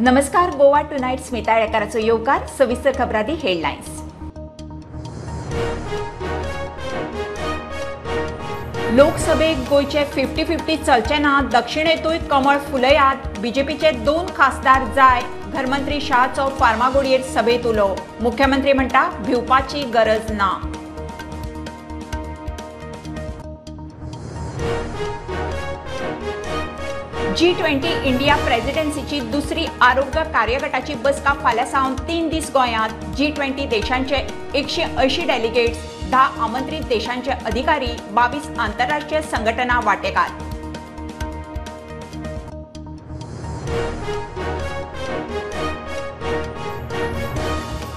नमस्कार. गोवा टुनाइट स्मिता येळकाराचो येवकार. सविस्तर खबरांनी हेडलायन्स. लोकसभेक गोयचे 50-50 चलचे ना. दक्षिणेतूय कमळ फुलयात. बीजेपीचे 2 खासदार जाय. घरमंत्री शाहचो फार्मागुडयेर सभेत उलो. मुख्यमंत्री म्हणटा भिवपाची गरज ना. G20 इंडिया प्रेसिडेन्सीची दुसरी आरोग्य कार्यगटाची बसका फाल्यां सावन 3 दीस गोंयांत. G20 देशांचे 180 डेलिगेट्स, 10 आमंत्रित देशांचे अधिकारी, 22 आंतरराष्ट्रीय संघटना वांटेकार.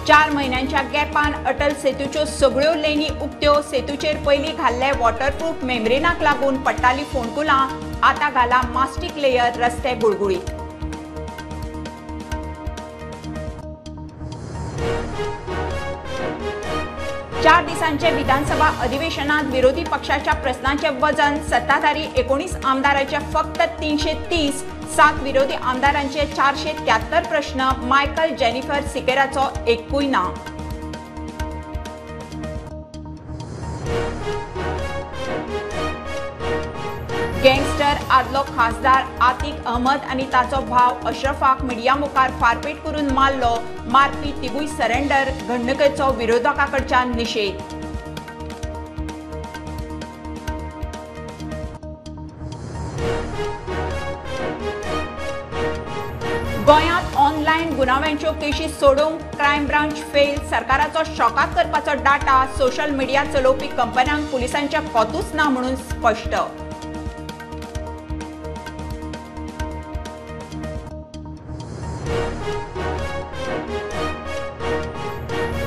चार म्हयन्यांच्या गॅपान अटल सेतूच्यो सगळ्यो लेनी उक्त्यो. सेतूचेर पयलीं घाल्ले वॉटरप्रूफ मेम्ब्रेनाक लागून पडटाली फोंडकुलां. आता घाला मास्टिक लेयर. रस्ते गुळगुळीत. चार दिसांचे विधानसभा अधिवेशनात विरोधी पक्षाच्या प्रश्नांचे वजन. सत्ताधारी 19 आमदारांचे फक्त 330, 7 विरोधी आमदारांचे 473 प्रश्न. मायकल जेनिफर सिकेराचो एकूय ना. गँगस्टर आदलो खासदार आतिक अहमद आनी ताचो भाव अशरफाक मिडिया मुखार फारपेट करून मारलो. मारपी तिगूय सरेंडर. घडणुकेचो विरोधकांकडच्यान निशेध. गोंयांत ऑनलायन गुन्यांवांच्यो केशी सोडोवंक क्रायम ब्रांच फेल. सरकाराचो शॉकात करपाचो डाटा. सोशल मिडिया चलोवपी कंपन्यांक पुलिसांचे कोतूच ना म्हणून स्पश्ट.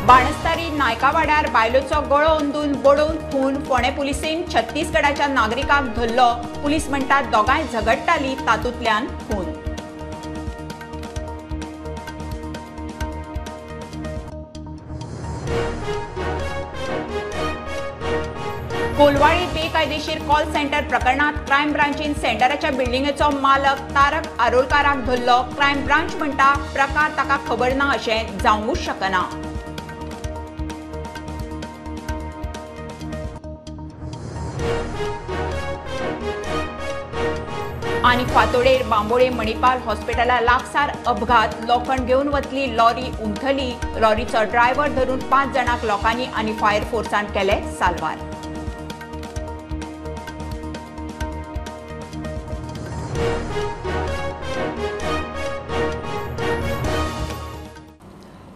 बाणस्तारी नायका वाड्यार बायलोचो गळो ओंदून बडोवन खून. फोंडे पुलिसेन छत्तीसगडाच्या नागरिकाक धरलो. पुलीस म्हणटा दोगांय झगडटालीं, तातूंतल्यान खून. कोलवाळी बेकायदेशीर कॉल सेंटर प्रकरणात क्रायम ब्रांचीन सेंटराच्या बिल्डिंगेचो मालक तारक आरोलकाराक धरलो. क्रायम ब्रांच म्हणटा प्रकार ताका खबर ना अशें जावंकूच शकना. आनी फातोडेर बांबोळे मणिपाल हॉस्पिटला लागसार अपघात. लोखंड घेवन वतली लॉरी उमथली. लॉरीचो ड्रायव्हर धरून 5 जाणांक लोकांनी आनी फायर फोर्सान केले साल्वार.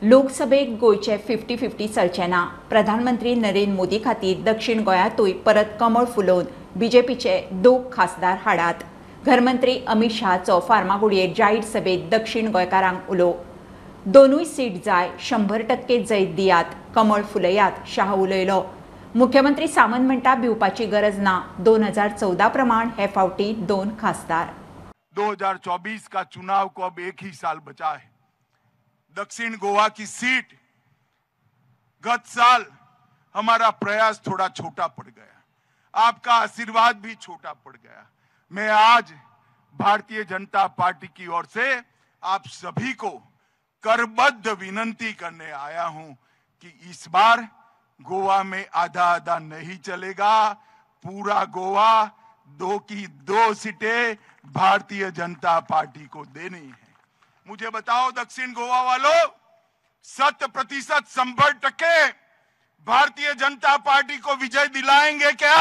लोकसभेक गोयचे 50-50 चलचे ना. प्रधानमंत्री नरेंद्र मोदी खातीर दक्षिण गोंयांतूय परत कमळ फुलोवन बीजेपीचे 2 खासदार हाडात. घरमंत्री अमित शहाचो फार्मागुडयेर जाहीर सभेत दक्षिण गोंयकारांक उलो. 2 सीट जाय. 100% जैत दियात. कमळ फुलयात. शाह उलयलो. मुख्यमंत्री सावंत म्हणटा भिवपाची गरज ना. 2014 प्रमाण हे फावटी 2 खासदार. 2024 का चुनाव को अब एक ही साल बचा है. दक्षिण गोवा की सीट, गत साल हमारा प्रयास थोड़ा छोटा पड़ गया. आपका आशीर्वाद भी छोटा पड़ गया. मैं आज भारतीय जनता पार्टी की ओर से आप सभी को करबद्ध विनंती करने आया हूं कि इस बार गोवा में आधा आधा नहीं चलेगा. पूरा गोवा 2 की 2 सीटें भारतीय जनता पार्टी को देनी है. मुझे बताओ दक्षिण गोवा वालों, 100% 100% भारतीय जनता पार्टी को विजय दिलाएंगे क्या?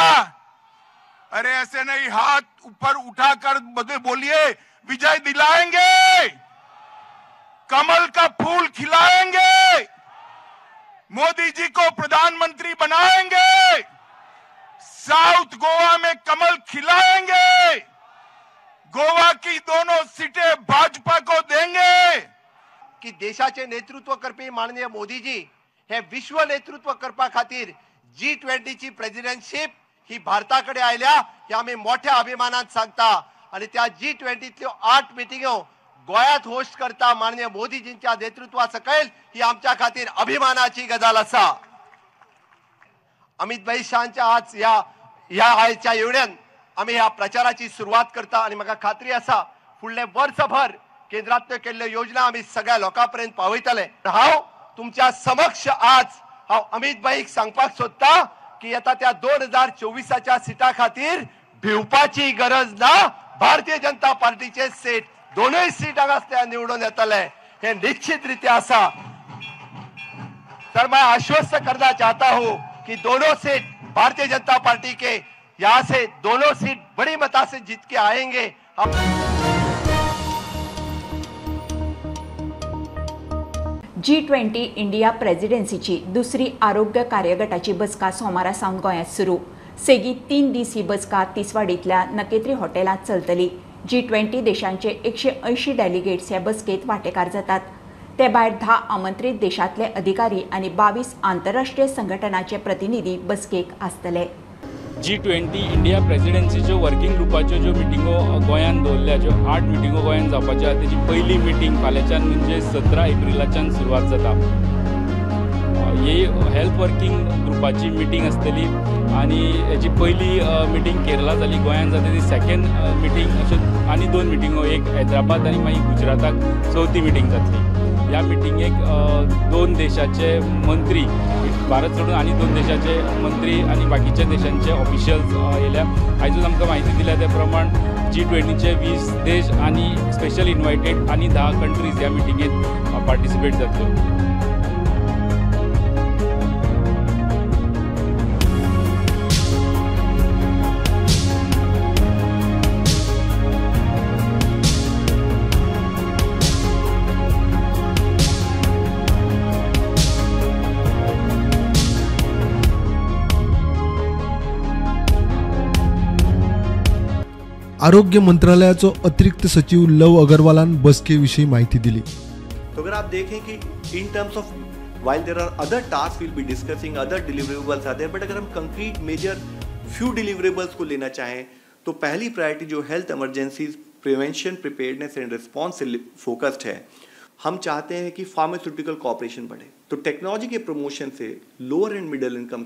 अरे ऐसे नहीं, हाथ ऊपर उठाकर बोलिए विजय दिलाएंगे. कमल का फूल खिलाएंगे. मोदी जी को प्रधानमंत्री बनाएंगे. साउथ गोवा में कमल खिलाएंगे. गोवा की 2 सीटें भाजपा को देंगे. की देशाचे नेतृत्व करपी माननीय मोदीजी हे विश्व नेतृत्व करपा खातीर G20 ची प्रेसिडेंटशिप ही भारताकडे आयल्या हे आम्ही मोठ्या अभिमानात सांगता. आणि त्या G20तल्यो 8 मिटिंगो गोयात होस्ट करता माननीय मोदीजींच्या नेतृत्वा सकयल ही आमच्या खातीर अभिमानाची गजाल आसा. अमित भाई शाहच्या आज या आयच्या येवड्यान आम्ही ह्या प्रचाराची सुरुवात करता. आणि म्हाका खात्री आसा फुडले वर्षभर केंद्रातल्यो केल्ल्यो योजना आम्ही सगळ्या लोकांपर्यंत पावयतले. हांव तुमच्या समक्ष आज हांव अमित भाईक सांगपाक सोदता की येता त्या 2024च्या सिटा खातीर भिवपाची गरज ना. भारतीय जनता पार्टीचे सीट दोनों सीट हांगा निवडून येतले हे निश्चित रीत्या आसा. सर मैं आश्वस्त करना चाहता हूं कि दोनों सीट भारतीय जनता पार्टी के यहाँ से दोनों सीट बड़ी मता से जीत के आएंगे. G20 इंडिया प्रेसिडेन्सीची दुसरी आरोग्य कार्यगटाची बसका सोमारा सावन गोंयांत सुरू. सेगीत 3 दीस ही बसका तिसवाडीतल्या नकेत्री हॉटेलांत चलतली. G20 देशांचे 180 डेलिगेट्स ह्या बसकेत वांटेकार जातात. ते भायर 10 आमंत्रीत देशांतले अधिकारी आनी 22 आंतरराष्ट्रीय संघटनांचे प्रतिनिधी बसकेक आसतले. G20 इंडिया प्रेसिडेन्सीच्यो वर्किंग ग्रुपाच्यो ज्यो मिटिंगो गोंयांत दवरल्या, ज्यो 8 मिटिंगो गोंयांत जावपाच्यो आसा, तेजी पयली मिटींग फाल्यांच्यान म्हणजे 17 एप्रिलाच्यान सुरवात जाता. ही हेल्थ वर्किंग ग्रुपाची मिटींग आसतली आनी हेची पयली मिटींग केरला जाली. गोंयांत जाता ती सेकंड मिटींग, अशें आनी 2 मिटिंगो, एक हैदराबाद आनी मागीर गुजराताक चवथी मिटींग जातली. ह्या मिटिंगेक 2 देशाचे मंत्री, भारत सोडून आनी 2 देशाचे मंत्री आनी बाकीच्या देशांचे ऑफिशियल्स येयल्या. आयजूच आमकां म्हायती दिल्या ते प्रमाण G20चे 20 देश आनी स्पेशल इन्वायटेड आनी 10 कंट्रीज ह्या मिटिंगेत पार्टिसिपेट जातल्यो. आरोग्य मंत्रालयाचो अतिरिक्त सचिव लव अग्रवालान बसकेविषयी माहिती दिली. तो अगर आप देखें कि in terms of while there are other task will be discussing, other deliverables are there, but अगर हम कंक्रीट मेजर फ्यू डिलीवरेबल्स को लेना चाहें तो पहली प्रायोरिटी जो health emergencies prevention, preparedness and response से फोकस्ड है. हम चाहते हैं कि फार्मास्यूटिकल कॉपरेशन बढ़े. तो टेक्नोलॉजी के प्रमोशन से lower and middle income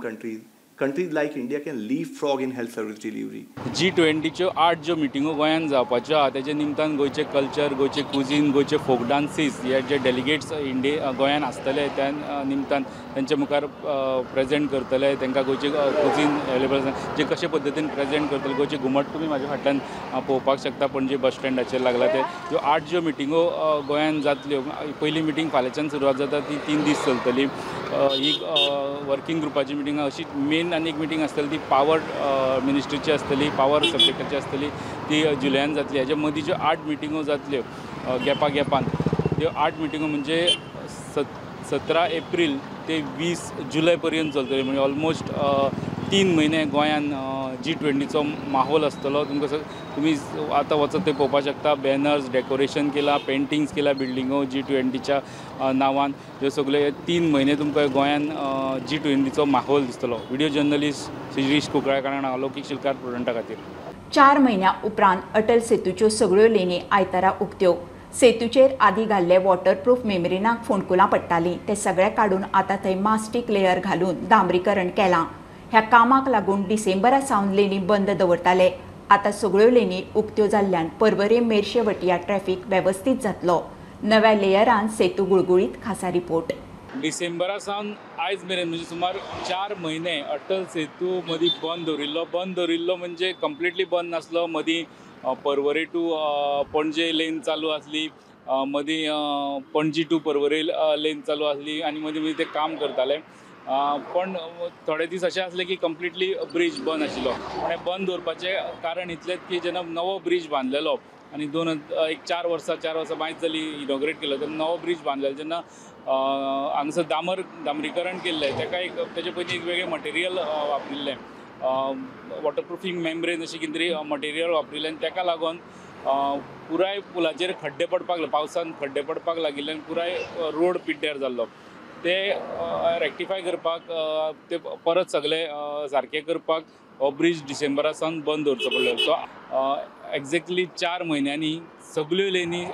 countries like India can leapfrog in health service delivery. G20च्यो 8 ज्यो मिटिंगो गोंयांत जावपाच्यो आहा तेजे निमतान गोंयचे कल्चर, गोंयचे कुझीन, गोंयचे फोक डान्सीस हे जे डेलिगेट्स गोंयांत आसतले त्या निमतान तेंचे मुखार प्रेजेंट करतले. तांकां गोंयचे कुझीन अवेलेबल जे कशे पद्दतीन प्रेजेंट करतले. गोंयचे घुमट तुमी म्हाज्या फाटल्यान पळोवपाक शकता, पणजे बस स्टँडाचेर लागला ते. ह्यो 8 ज्यो मिटिंगो गोंयांत जातल्यो, पयली मिटींग फाल्यांच्यान सुरवात जाता ती 3 दीस चलतली. ही वर्किंग ग्रुपाची मिटींग अशी मेन आनी एक मिटींग आसतली ती पावर मिनिस्ट्रीची आसतली, पावर सब्जेक्टाची आसतली, ती जुलयान जातली. हेजे मदीं ज्यो 8 मिटिंगो जातल्यो गॅपान, त्यो 8 मिटिंगो म्हणजे 17 एप्रील ते 20 जुलय पर्यंत चलतली. म्हणजे ऑलमोस्ट 3 म्हयने गोंयांत G20चो माहोल आसतलो. तुमी आतां वचत थंय पळोवपाक शकता. बॅनर्स, डेकोरेशन केला, पेंटिंग्स केला बिल्डिंगो G20च्या नांवान. ह्यो सगळे 3 म्हयने तुमकां गोंयांत G20चो माहोल दिसतलो. व्हिडिओ जर्नलिस्ट शिरीश कुंकळकार, लौकीक शिलकार, प्रुडंटा खातीर. 4 म्हयन्या उपरांत अटल सेतूच्यो सगळ्यो लेनी आयतारा उक्त्यो. सेतूचेर आदीं घाल्ले वॉटरप्रूफ मेमरिनाक फोंडकुलां पडटालीं ते सगळे काडून आतां थंय मास्टीक लेयर घालून डांबरीकरण केलां. ह्या कामाक लागून डिसेंबरा सावन लेनी बंद दवरताले. आतां सगळ्यो लेनी उक्त्यो जाल्ल्यान पर्वरे मेर्शे वटया ट्रॅफिक वेवस्थीत जातलो. नव्या लेयरान सेतू गुळगुळीत. खासा रिपोर्ट. डिसेंबरा सावन आयज मेरेन म्हणजे सुमार 4 म्हयने अटल सेतू मदीं बंद दवरिल्लो म्हणजे कंप्लिटली बंद नासलो. मदीं पर्वरे टू पणजे लेन चालू आसली, मदीं पणजी टू पर्वरे लेन चालू आसली आनी मदीं ते काम करताले. पण थोडे दीस अशें आसले की कंप्लिटली ब्रिज बंद आशिल्लो. पण हें बंद दवरपाचें कारण इतलेंच की जेन्ना नवो ब्रिज बांदलेलो आनी 4 वर्सां मायज जाली इनॉग्रेट केलो, तेन्ना नवो ब्रिज बांदलेलो. जेन्ना हांगसर डांबरीकरण केल्लें तेजे पयलीं एक वेगळें मटेरियल वापरिल्लें, वॉटरप्रुफींग मेम्ब्रेन अशी कितें तरी मटेरियल वापरिल्लें. आनी ताका लागून पुराय पुलाचेर खड्डे पडपाक, पावसान खड्डे पडपाक लागिल्ले आनी पुराय रोड पिड्ड्यार जाल्लो. ते रेक्टिफाय करपाक, ते परत सगळे सारके करपाक हो ब्रिज डिसेंबरा सावन बंद दवरचो पडलेलो. सो एक्झॅक्टली 4 म्हयन्यांनी सगळ्यो लेनी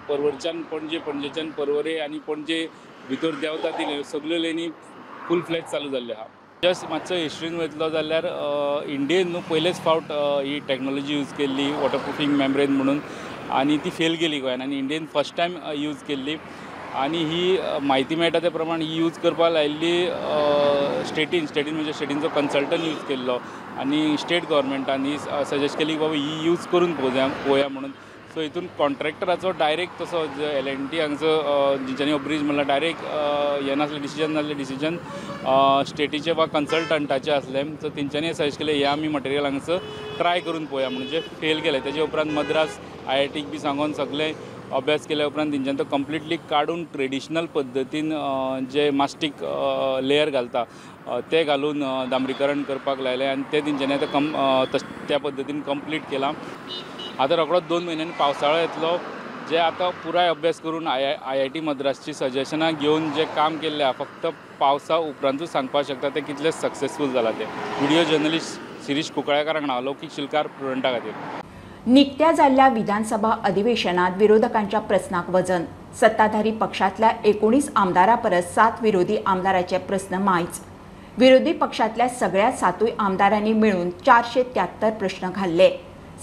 पर्वरच्यान पणजे, पणजेच्यान पर्वरे आनी पणजे भितर देंवता ती सगळ्यो लेनी फूल फ्लॅज चालू जाल्ले आहा. जस्ट मातसो हिस्ट्रीन वयतलो जाल्यार इंडियेन न्हू पयलेच फावट ही टॅक्नोलॉजी यूज केल्ली वॉटरप्रुफींग मेम्ब्रेन म्हणून. आनी ती फेल केली गोंयान आनी इंडियेन फर्स्ट टायम यूज केल्ली आनी ही म्हायती मेळटा ते प्रमाण ही यूज करपाक लायिल्ली स्टेटीन म्हणजे स्टेटींचो कन्सल्टंट यूज केल्लो आनी स्टेट गव्हर्मेंटांनी सजेस्ट केली की बाबा ही यूज करून पळोवया म्हणून. सो हितून कॉन्ट्रॅक्टराचो डायरेक्ट तसो L&T हांगचो जेंच्यांनी हो ब्रीज म्हणला डायरेक्ट हें नासलें डिसिजन स्टेटीचे वा कन्सल्टंटाचे आसलें. सो तेंच्यांनी सजेस्ट केलें हें आमी मटेरियल हांगसर ट्राय करून पळोवया म्हणजे फेल केलें. तेजे उपरांत मद्रास IITक बी सांगून सगळें अभ्यास केल्या उपरांत तेंच्यानी तो कंप्लिटली काडून ट्रेडिशनल पद्दतीन जे मास्टीक लेयर घालता ते घालून डांबरीकरण करपाक लायलें आनी ते तेंच्यांनी आतां त्या पद्दतीन कंप्लीट केलां. आतां रोखडोच 2 म्हयन्यांनी पावसाळो येतलो जे आतां पुराय अभ्यास करून IIT मद्रासची सजेशनां घेवन जे काम केल्लें आहा फक्त पावसा उपरांतूच सांगपाक शकता ते कितले सक्सेसफूल जाला ते. व्हिडिओ जर्नलिस्ट शिरीश कुंकळेकार हांगा लौकीक शिलकार प्रुडंटा खातीर. निकत्या जाल्ल्या विधानसभा अधिवेशनात विरोधकांच्या प्रस्नाक वजन. सत्ताधारी पक्षातल्या 19 आमदारां परस 7 विरोधी आमदाराचे प्रस्न मायच. विरोधी पक्षातल्या सगळ्या 7 आमदारांनी मिळून 473 प्रश्न घाल्ले.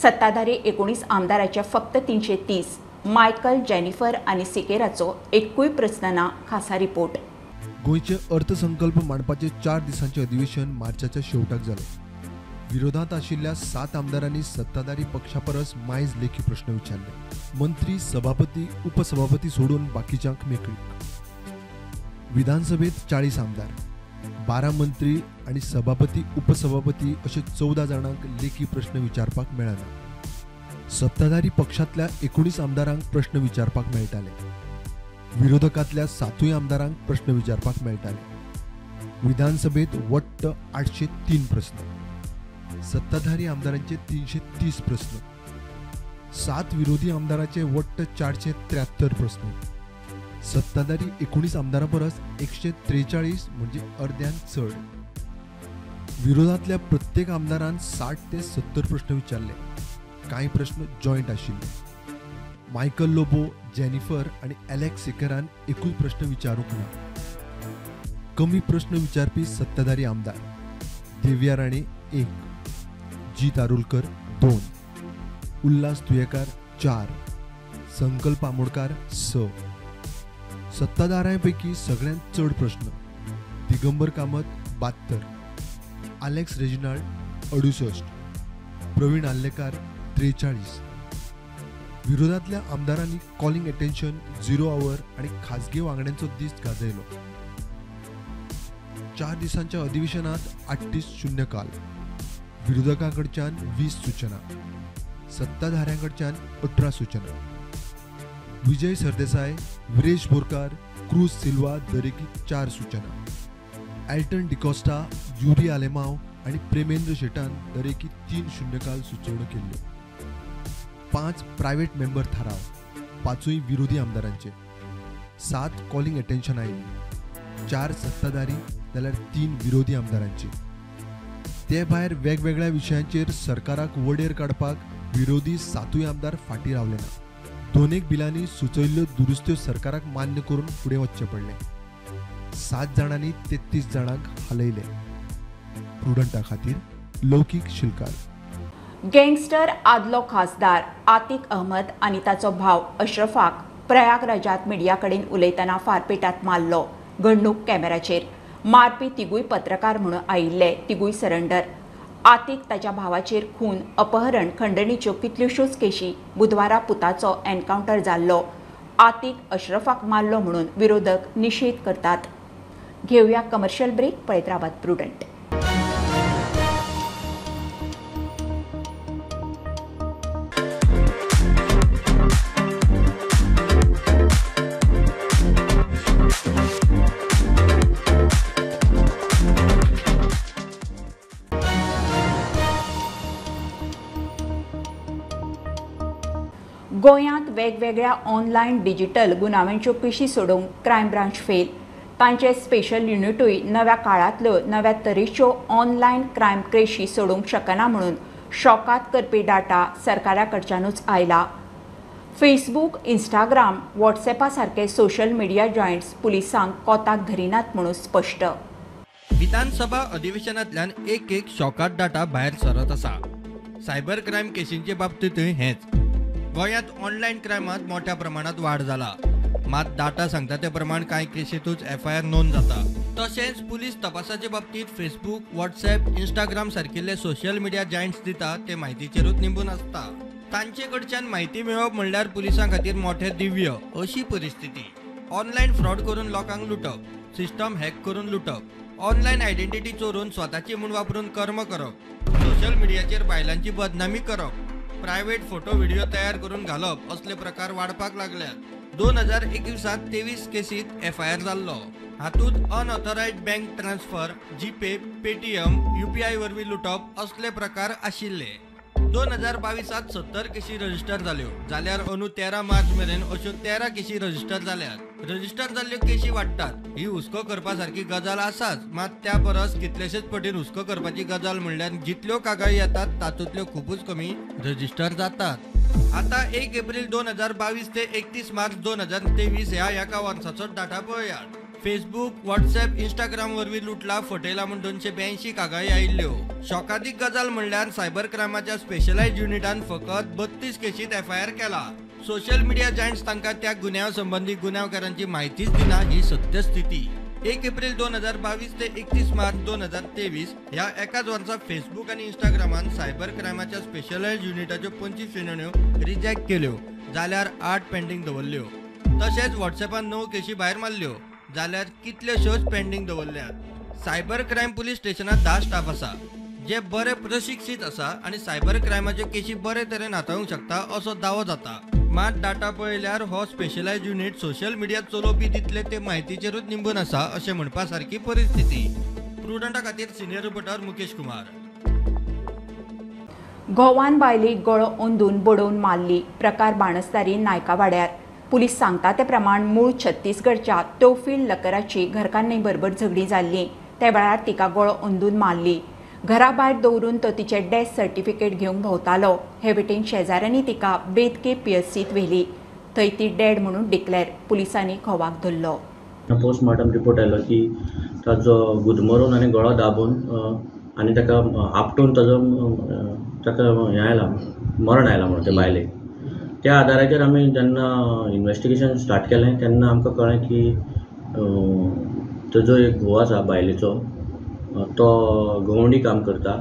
सत्ताधारी 19 आमदाराचे फक्त 330. मायकल, जेनिफर आनी सिकेराचो एकूय प्रस्न ना. खासा रिपोर्ट. गोंयचे अर्थसंकल्प मांडपाचे 4 दिसांचे अधिवेशन मार्चाच्या शेवटाक जालें. विरोधात आशिल्ल्या 7 आमदारांनी सत्ताधारी पक्षा परस मायज लेखी प्रश्न विचारले. मंत्री, सभापती, उपसभापती सोडून बाकीच्यांक मेकळीक. विधानसभेत 40 आमदार, 12 मंत्री आणि सभापती उपसभापती अशे 14 जाणांक लेखी प्रश्न विचारपाक मेळना. सत्ताधारी पक्षातल्या 19 आमदारांक प्रश्न विचारपाक मेळटाले. विरोधकातल्या 7 आमदारांक प्रश्न विचारपाक मेळटाले. विधानसभेत वट्ट 803 प्रश्न, सत्ताधारी आमदारांचे 330 प्रश्न, 7 विरोधी आमदारांचे वट्ट 473 प्रश्न. सत्ताधारी 19 आमदारां परस 143 म्हणजे अर्ध्यान चड. विरोधातल्या प्रत्येक आमदारान 60 ते 70 प्रश्न विचारले. कांय प्रश्न जॉयंट आशिल्ले. मायकल लोबो, जेनिफर आणि एलेक्स सिकेरान एकूच प्रश्न विचारूंक ना. कमी प्रश्न विचारपी सत्ताधारी आमदार देविया राणे 1, जीत आरुलकर 2, उल्हास तुयेकार 4, संकल्प आमोणकार 6. सत्ताधाऱ्यांपैकी सगळ्यांत चड प्रश्न दिगंबर कामत 72, अलेक्स रेजिनाल्ड 68, प्रवीण आल्लेकार 43. विरोधातल्या आमदारांनी कॉलिंग अटेन्शन, 0 आवर आणि खासगी वांगड्यांचो दीस गाजयलो. 4 दिसांच्या अधिवेशनात 38 शून्यकाल. विरोधकांकडच्यान 20 सूचना, सत्ताधाऱ्यांकडच्यान 18 सूचना. विजय सरदेसाय, विरेश बोरकार, क्रूज सिल्वा दरेकी 4 सूचना. एल्टन डिकोस्टा, युरी आलेमाव आणि प्रेमेंद्र शेटान दरेकी 3 शून्यकाल सुचोवण्यो केल्ल्यो. 5 प्रायव्हेट मेंबर थाराव, 5 विरोधी आमदारांचे. 7 कॉलिंग अटेन्शन आयिल्ली, 4 सत्ताधारी जाल्यार 3 विरोधी आमदारांचे. ते भायर वेगवेगळ्या विशयांचेर सरकाराक वडेर काडपाक विरोधी 7 आमदार फाटीं रावले ना. 2 बिलांनी सुचयल्ल्यो दुरुस्त्यो सरकाराक मान्य करून फुडें वचचें पडलें. 7 जाणांनी 33 जाणांक हालयले. प्रुडंटा खातीर लौकीक शिलकार. गँगस्टर आदलो खासदार आतिक अहमद आनी ताचो भाव अशरफाक प्रयागराजात मिडिया कडेन उलयतना फारपेटांत मारलो. घडणूक कॅमेराचेर. मारपी तिगूय पत्रकार म्हणून आयिल्ले, तिगूय सरेंडर. आतिक ताच्या भावाचेर खून, अपहरण, खंडणीच्यो कितल्योश्योच केशी. बुधवारा पुताचो एनकावंटर जाल्लो. आतिक अशरफाक मारलो म्हणून विरोधक निशेध करतात. घेवया कमर्शियल ब्रेक. पळयत रावात प्रुडंट. गोंयांत वेगवेगळ्या ऑनलायन डिजिटल गुन्यांवांच्यो केशी सोडोवंक क्रायम ब्रांच फेल. तांचे स्पेशल युनिटूय नव्या काळांतल्यो नव्या तरेच्यो ऑनलायन क्रायम केशी सोडोवंक शकना म्हणून शॉकात करपी डाटा सरकारा कडच्यानूच आयला. फेसबूक, इंस्टाग्राम, व्हॉट्सॲपा सारके सोशल मिडिया जॉयंट्स पुलिसांक कोताक धरिनात म्हणून स्पश्ट. विधानसभा अधिवेशनांतल्यान एक शॉकात डाटा भायर सरत आसा. सायबर क्रायम केसींचे बाबतींतय हेंच. गोंयांत ऑनलायन क्रायमात मोठ्या प्रमाणात वाड जाला. मात डाटा सांगता ते प्रमाण कांय केसीतूच FIR नोंद जाता. तशेंच पुलीस तपासाचे बाबतीत फेसबुक, व्हॉट्सॲप, इंस्टाग्राम सारकिल्ले सोशल मिडिया जायंट्स दिता ते म्हायतीचेरूच निंबून आसता. तांचे कडच्यान म्हायती मेळप म्हणल्यार पुलिसां खातीर मोठें दिव्य अशी परिस्थिती. ऑनलायन फ्रॉड करून लोकांक लुटप, सिस्टम हॅक करून लुटप, ऑनलायन आयडेंटिटी चोरून स्वताची म्हूण वापरून कर्म करप, सोशल मिडियाचेर बायलांची बदनामी करप, प्रायव्हेट फोटो व्हिडिओ तयार करून घालप असले प्रकार वाडपाक लागल्यात. 2021 23 केसीत FIR जाल्लो. हातूंत unauthorised bank transfer, GPay, Paytm, UPI वरवीं लुटप असले प्रकार आशिल्ले. 2022 70 केसी रजिस्टर जाल्यो, जाल्यार अंदू 13 मार्च मेरेन अश्यो 13 केसी रजिस्टर जाल्यात. रजिस्टर जाल्ल्यो केसी वाडटात ही हुस्को करपा सारकी गजाल आसाच, मात त्या परस कितलेशेच पटीन हुस्को करपाची गजाल म्हणल्यार जितल्यो कागाळी येतात तातूंतल्यो खूबच कमी रजिस्टर जातात. आता 1 एप्रिल 2022 ते 31 मार्च 2023 ह्या एका वर्साचो डाटा पळयात. फेसबुक, व्हॉट्सॲप, इंस्टाग्राम वरवीं लुटला फटयला म्हूण 282 कागाळी आयिल्ल्यो. शॉकादीक गजाल म्हणल्यार सायबर क्रायमाच्या स्पेशलायज्ड युनिटान फकत 32 केसीत FIR केला. सोशल मिडिया जायंट्स तांकां त्या गुन्यांव संबंधी गुन्यांवकारांची म्हायतीच दिना ही सत्यस्थिती. 1 एप्रिल 2022 ते 31 मार्च 2023 ह्या एकाच वर्सा फेसबुक आनी इंस्टाग्रामान सायबर क्रायमाच्या स्पेशलायज्ड युनिटाच्यो 25 विनवण्यो रिजेक्ट केल्यो, जाल्यार 8 पेंडींग दवरल्यो. तशेंच व्हॉट्सॲपान 9 केसी भायर मारल्यो, जाल्यार कितल्योश्योच पेंडींग दवरल्यात. सायबर क्रायम पुलीस स्टेशनात 10 स्टाफ आसा जे बरे प्रशिक्षीत आसा आनी सायबर क्रायमाच्यो केसी बरे तरेन हाताळूंक शकता असो दावो जाता. मात डाटा पळयल्यार हो स्पेशलायज्ड युनिट सोशल मिडिया चलोवपी तितले ते म्हायतीचेरूच निंबून आसा अशें म्हणपा सारकी परिस्थिती. प्रुडंटा खातीर सिनियर रिपोर्टर मुकेश कुमार. घोवान बायलीक गळो ओंदून बडोवन मारली प्रकार बाणस्तारी नायका वाड्यार. पुलीस सांगता ते प्रमाण मूळ छत्तीसगडच्या तौफील लकराची घरकान्नी बरोबर झगडी जाल्ली. त्या वेळार तिका गळो ओंदून मारली. घरा भायर दवरून तो तिचे डेथ सर्टिफिकेट घेवंक भोंवतालो. हे वटेन शेजाऱ्यांनी तिका बेतके PSCत व्हेली. थंय ती डेड म्हणून डिक्लेअर. पुलिसांनी घोवाक धरलो. पोस्टमॉर्टम रिपोर्ट आयलो की ताजो गुदमरून आनी गळो दाबून आनी ताका आपटून ताका हें आयलां, मरण आयलां म्हणून ते बायलेक. त्या आदाराचेर आमी जेन्ना इन्वेस्टिगेशन स्टार्ट केलें तेन्ना आमकां कळ्ळें की ताजो एक घोव आसा बायलेचो, तो गवंडी काम करता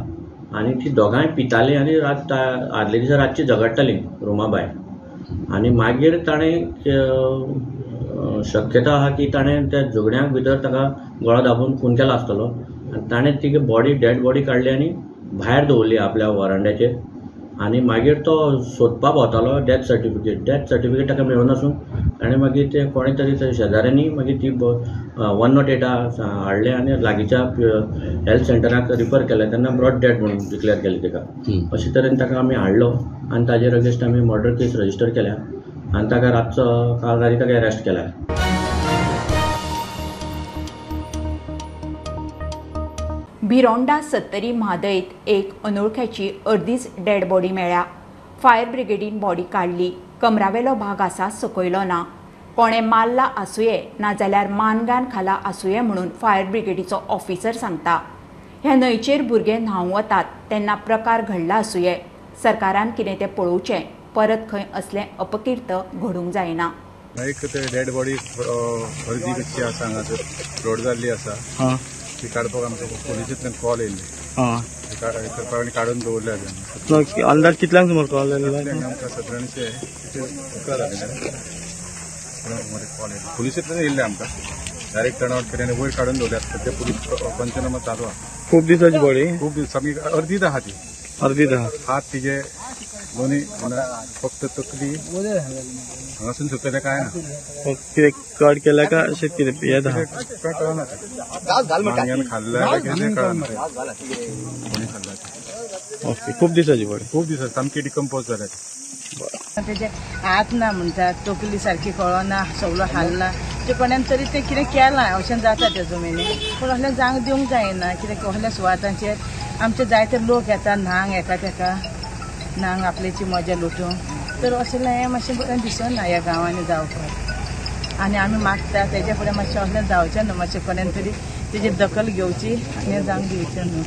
आनी ती दोगांय पितालीं आनी आदले दिसा रातची झगडटालीं रुमा भायर. आनी मागीर ताणें शक्यता आहा की ताणें त्या झगड्यांक भितर ताका गळो दाबून खून केलो आसतलो आनी ताणें तिगे डेड बॉडी काडली आनी भायर दवरली आपल्या वरांड्याचेर. आनी मागीर तो सोदपा भोंवतालो डेथ सर्टिफिकेट ताका मेळून आसून ताणें मागीर ते कोणे तरी शेजाऱ्यांनी मागीर ती 108 हाडलें आनी लागींच्या हेल्थ सेंटराक रिफर केलें. तेन्ना ब्रॉड डेड म्हणून डिक्लेअर केलें तिका. अशे तरेन ताका आमी हाडलो आनी ताजेर अगेन्स्ट आमी मर्डर केस रजिस्टर केल्या आनी ताका रातचो काल राती ताका अरेस्ट केला. भिरोंडा 70 म्हादयत एक अनोळख्याची अर्दीच डेड बॉडी मेळ्ळ्या. फायर ब्रिगेडीन बॉडी काडली. कमरावेलो भाग आसा सकयलो ना. कोणे मारला आसुये नाजाल्यार मानगान खाला आसुये म्हणून फायर ब्रिगेडीचो ऑफिसर सांगता. ह्या न्हंयचेर भुरगे न्हांवूंक वतात तेन्ना प्रकार घडला आसुये. सरकारान कितें तें पळोवचें. परत खंय असलें अपकीर्त घडूंक जायना. एक डेड बॉडी अर्दी कशी आसा हांगासर रोड जाल्ली आसा ती काडपाक आमकां पुलिसांतल्यान कॉल येयल्ली करपाक काडून दवरल्या. अंदाज कितल्यांक सुमार कॉल आयलो? आमकां 17:30 कॉल येयलो. पुलिसांतल्यान येयल्ले आमकां डायरेक्ट टर्न आउट केले आनी वयर काडून दवरल्यात. सद्या पुलीस पंचनामा चालू आहा. खूब दिसाची बॉडी? खूब दीस सामकी अर्दीच आहा ती. अर्दीच आहा. हात तिजे दोन्ही फक्त तकली हांगासून सकयल काय ना. कितें कट केल्या का अशें कितें येत आहा? काय कळना. खाल्ल्या कितें कळना कोणी खाल्ला. ओके. खूब दिसाची बॉडी? खूब दिसा सामकी डिकम्पोज जाल्या. तेजे हात ना म्हणटात, तकली सारकी कळना, सगळो हालना. ते कोणान तरी ते कितें केलां अशें जाता ते जमिनी. पूण असलें जावंक दिवंक जायना. कित्याक कसल्या सुवातांचेर आमचे जायते लोक येतात न्हांग येता तेका न्हांग आपल्याची मजा लुटूंक. तर असलें हें मातशें बरें दिसना ह्या गांवांनी जावपाक. आनी आमी मागता तेजे फुडें मातशें असलें जावचें न्हू. मातशें कोणान तरी तेजी दखल घेवची आनी हें जावंक दिवचें न्हू.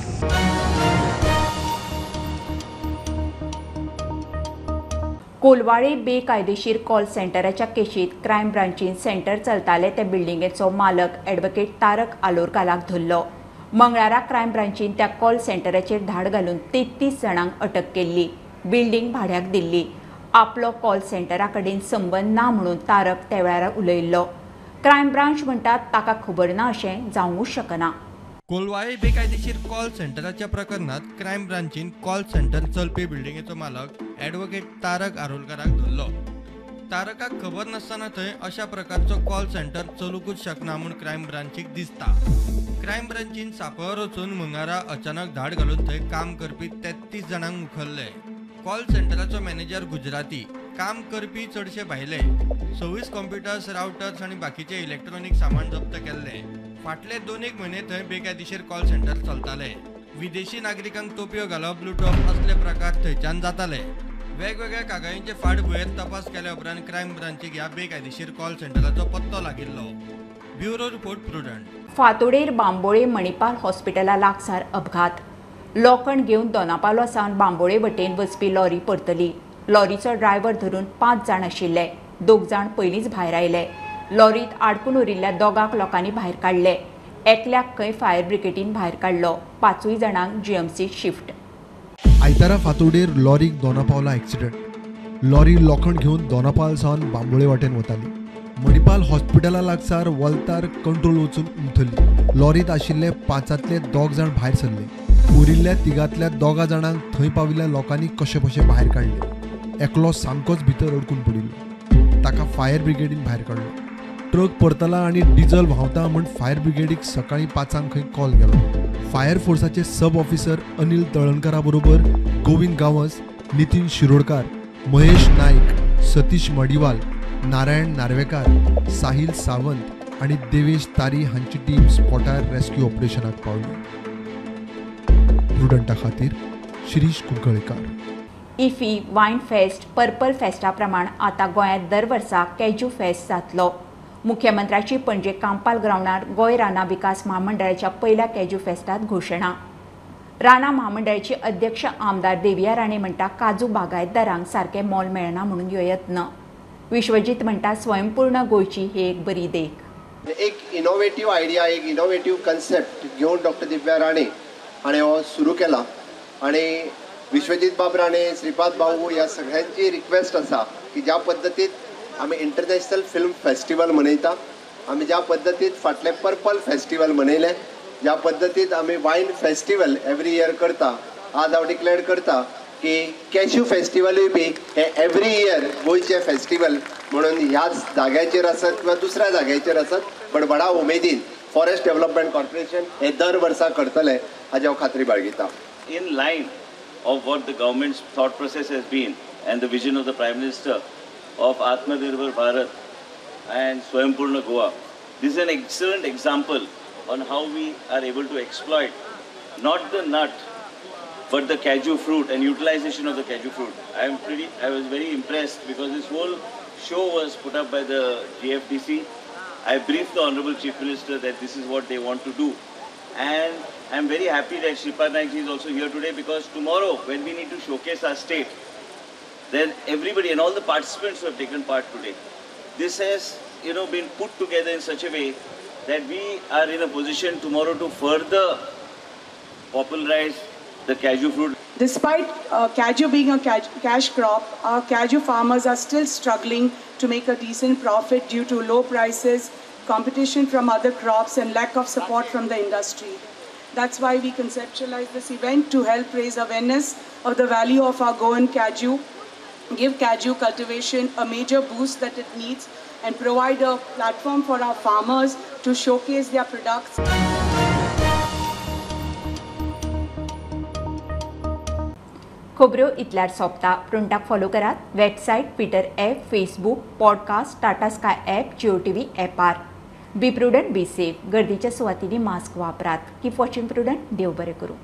कोलवाळे बेकायदेशीर कॉल सेंटराच्या केशीत क्रायम ब्रांचीन सेंटर चलताले ते बिल्डिंगेचो मालक ॲडव्होकेट तारक आलोरकाराक धरलो. मंगळारा क्रायम ब्रांचीन त्या कॉल सेंटराचेर धाड घालून 33 जाणांक अटक केल्ली. बिल्डिंग भाड्याक दिल्ली. आपलो कॉल सेंटरा कडेन संबंद ना म्हणून तारक त्या वेळार उलयल्लो. क्रायम ब्रांच म्हणटात ताका खबर ना अशें जावंकूच शकना. कोलवाळे बेकायदेशीर कॉल सेंटराच्या प्रकरणात क्रायम ब्रांचीन कॉल सेंटर चलपी बिल्डिंगेचो मालक ॲडव्होकेट तारक आरोलकाराक धरलो. तारकाक खबर नासतना थंय अशा प्रकारचो कॉल सेंटर चलूंकूच शकना म्हूण क्रायम ब्रांचीक दिसता. क्रायम ब्रांचीन सांपळो रचून मंगळारा अचानक धाड घालून थंय काम करपी 33 जाणांक मुखल्ले. कॉल सेंटराचो मॅनेजर गुजराती, काम करपी चडशे भायले. 26 कॉम्प्युटर्स, राउटर्स आनी बाकीचे इलेक्ट्रॉनिक सामान जप्त केल्ले. फाटले 2-1 म्हयने थंय बेकायदेशीर कॉल सेंटर चलताले. विदेशी नागरिकांक टोपयो घालप, लुटप असले प्रकार थंयच्यान जाताले. वेगवेगळ्या कागाळींचे फाटभुंयेर तपास केल्या उपरांत क्रायम ब्रांचीक ह्या बेकायदेशीर कॉल सेंटराचो पत्तो लागिल्लो. Bureau report Prudent. फातोडेर बांबोळे मणिपाल हॉस्पिटला लागसार अपघात. लोखंड घेवन दोनापावला सावन बांबोळे वटेन वचपी लॉरी परतली. लॉरीचो ड्रायव्हर धरून 5 जाण आशिल्ले. 2 जाण पयलींच भायर आयले. लॉरीत आडकून उरिल्ल्या दोगांक लोकांनी भायर काडले. एकल्याक खंय फायर ब्रिगेडीन भायर काडलो. 5 जाणांक जीएमसी शिफ्ट. आयतारा फातोडेर लॉरीक दोनापावला ॲक्सिडंट. लॉरी लोखंड घेवन दोनापावल सावन बांबोळे वाटेन वताली. मणिपाल हॉस्पिटला लागसार वलतार कंट्रोल वचून उमथली. लॉरीत आशिल्ले 5 जाण भायर सरले. उरिल्ल्या 3 जाणांक थंय पाविल्ल्या लोकांनी कशे भायर काडले. एकलो सामकोच भितर अडकून पडिल्लो. ताका फायर ब्रिगेडीन भायर काडलो. ट्रक परतला आनी डिझल व्हांवता म्हूण फायर ब्रिगेडीक सकाळीं 5 खंय कॉल गेलो. फायर फोर्साचे सब ऑफिसर अनिल तळणकारा बरोबर गोविंद गांवस, नितीन शिरोडकार, महेश नाईक, सतीश मडिवाल, नारायण नार्वेकार, साहिल सावंत आनी देवेश तारी हांची टीम स्पॉटार रेस्क्यू ऑपरेशनाक पावली. प्रुडंटा खातीर Shirish Kunkalekar. IFFI wine fest purple फेस्टा प्रमाण आतां गोंयांत दर वर्सा कॅज्यू फेस्ट जातलो. मुख्यमंत्र्याची पणजे कांपाल ग्राउंडार गोंय राना विकास महामंडळाच्या पहिल्या कॅज्यू फेस्टात घोशणा. राना महामंडळाचे अध्यक्ष आमदार देविया राणे म्हणटा काजू बागायतदारांक सारकें मोल मेळना म्हणून ह्यो यत्न. विश्वजीत म्हणटा स्वयंपूर्ण गोंयची ही एक बरी देख. एक इनोव्हेटिव्ह आयडिया, एक इनोव्हेटिव्ह कन्सेप्ट घेऊन डॉक्टर दिव्या राणे हाणें हो सुरू केला. आणि विश्वजीत बाब राणे, श्रीपाद भाऊ या सगळ्यांची रिक्वेस्ट आसा की ज्या पद्दतीत आमी इंटरनॅशनल फिल्म फेस्टिवल मनयता, आमी ज्या पद्दतीत फाटले पर्पल फेस्टिवल मनयले, ज्या पद्दतीत आमी वायन फेस्टिवल एवरी इयर करता, आज हांव डिक्लेअर करता की कॅश्यू फेस्टिवलूय बी हे एवरी इयर गोंयचे फेस्टिवल म्हणून ह्याच जाग्याचेर आसत किंवा दुसऱ्या जाग्याचेर आसत, पण बडा उमेदीन फॉरेस्ट डेव्हलपमेंट कॉर्पोरेशन हे दर वर्सा करतले हाची हांव खात्री बाळगिता. In line of what the government's thought process has been and the vision of the Prime Minister of Atmanirbhar Bharat and Swaympurna Goa, this is an excellent example on how we are able to exploit not the nut but the cashew fruit and utilization of the cashew fruit. I was very impressed because this whole show was put up by the GFDC. I briefed the Honorable Chief Minister that this is what they want to do, and I'm very happy that Shripad Naikji is also here today, because tomorrow when we need to showcase our state, then everybody and all the participants who have taken part today, this has been put together in such a way that we are in a position tomorrow to further popularize the cashew fruit. Despite cashew being a cash crop, our cashew farmers are still struggling to make a decent profit due to low prices, competition from other crops and lack of support from the industry. That's why we conceptualized this event to help raise awareness of the value of our Goan cashew, give cashew cultivation a major boost that it needs, and provide a platform for our farmers to showcase their products. खबऱ्यो इतल्यार सोंपता. प्रुंटाक follow करात. Website, Twitter app, Facebook, podcast, Tata Sky app, Jio TV ॲपार. Be Prudent, be safe. गर्दीच्या सुवातींनी mask वापरात. Keep watching prudent. देव बरें करूं.